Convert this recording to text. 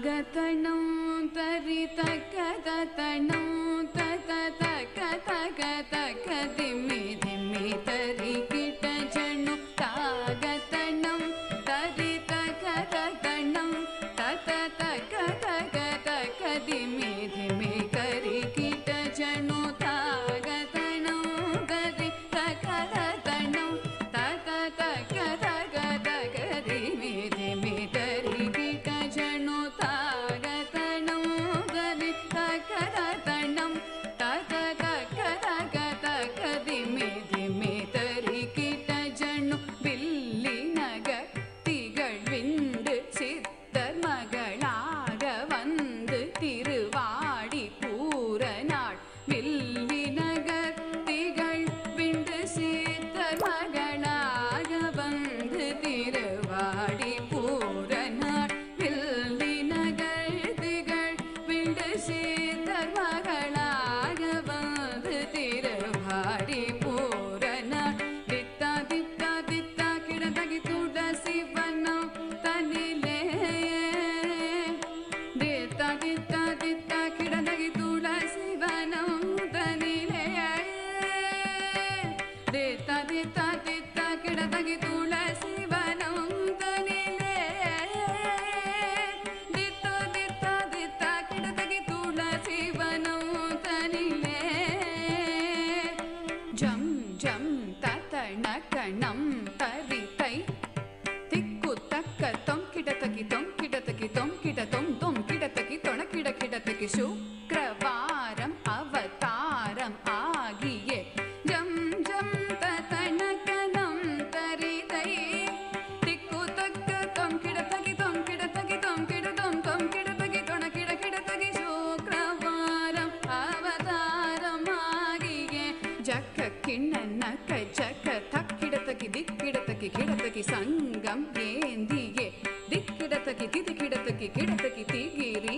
ತಾಗತಣಂ ತರಿತಕತಣಂ ತತತಕತಕತಕದಿಮಿ ದಿಮಿ ತರಿ ಕಿಟ ಜಣು ತಾಗತಣಂ ತರಿತಕತಣಂ ತತತಕತಕದಿಮಿ ದಿಮಿ ತರಿ ಕಿಟ ಜಣು ತಾಗತಣಂ ತರಿತಕತಣಂ ತತತಕತಕದಿಮಿ ದಿಮಿ ತರಿ ಕಿಟ ಜಣು ತಾಗತಣಂ ತರಿತಕತಣಂ ತತತಕತಕದಿಮಿ ದಿಮಿ ತರಿ ಕಿಟ ಜಣು ಬಿಲ್ಲಿನಗ திகழ்விண்டு சித்தர் மகளாக வந்து திருவாடி பூரநாள் வில்லிநகர் திகழ்விண்டு சித்தர் மகளாக வந்து திருவாடி பூரநாள் வில்லிநகர் திகழ்விண்டு சித்தர் மகளாக வந்து திருவாடி பூரநாள் தித்தா தித்தா தித்தா கிடதகி துளசிவனம் தனிலே தித்தா தித்தா தித்தா கிடதகி துளசிவனம் தனிலே தித்தா தித்தா தித்தா கிடதகி துளசிவனம் தனிலே தித்தா தித்தா தித்தா கிடதகி துளசிவனம் தனிலே ஜம் ஜம் தத்தணகணம் தரிதை திக்கு தக்க தொம் கிடதகி தொம் கிடதகி தொணக்கிடதகி சுக்ரவாரம் அவதாரம் ஆகிய ஜம் ஜம் தத்தணகணம் தரிதை திக்கு தக்க தொம் கிடதகி தொணக்கிடதகி தொணக்கிடதகி சுக்ரவாரம் அவதாரம் ஆகிய ஜக்க கிண்ணனக ஜக்க தக்கிடதகி திக்கிடதகி கிடதகி சங்கம் ஏந்தியே திக்கிடதகி திதிக்கிடதகி கிடதகி திகிரி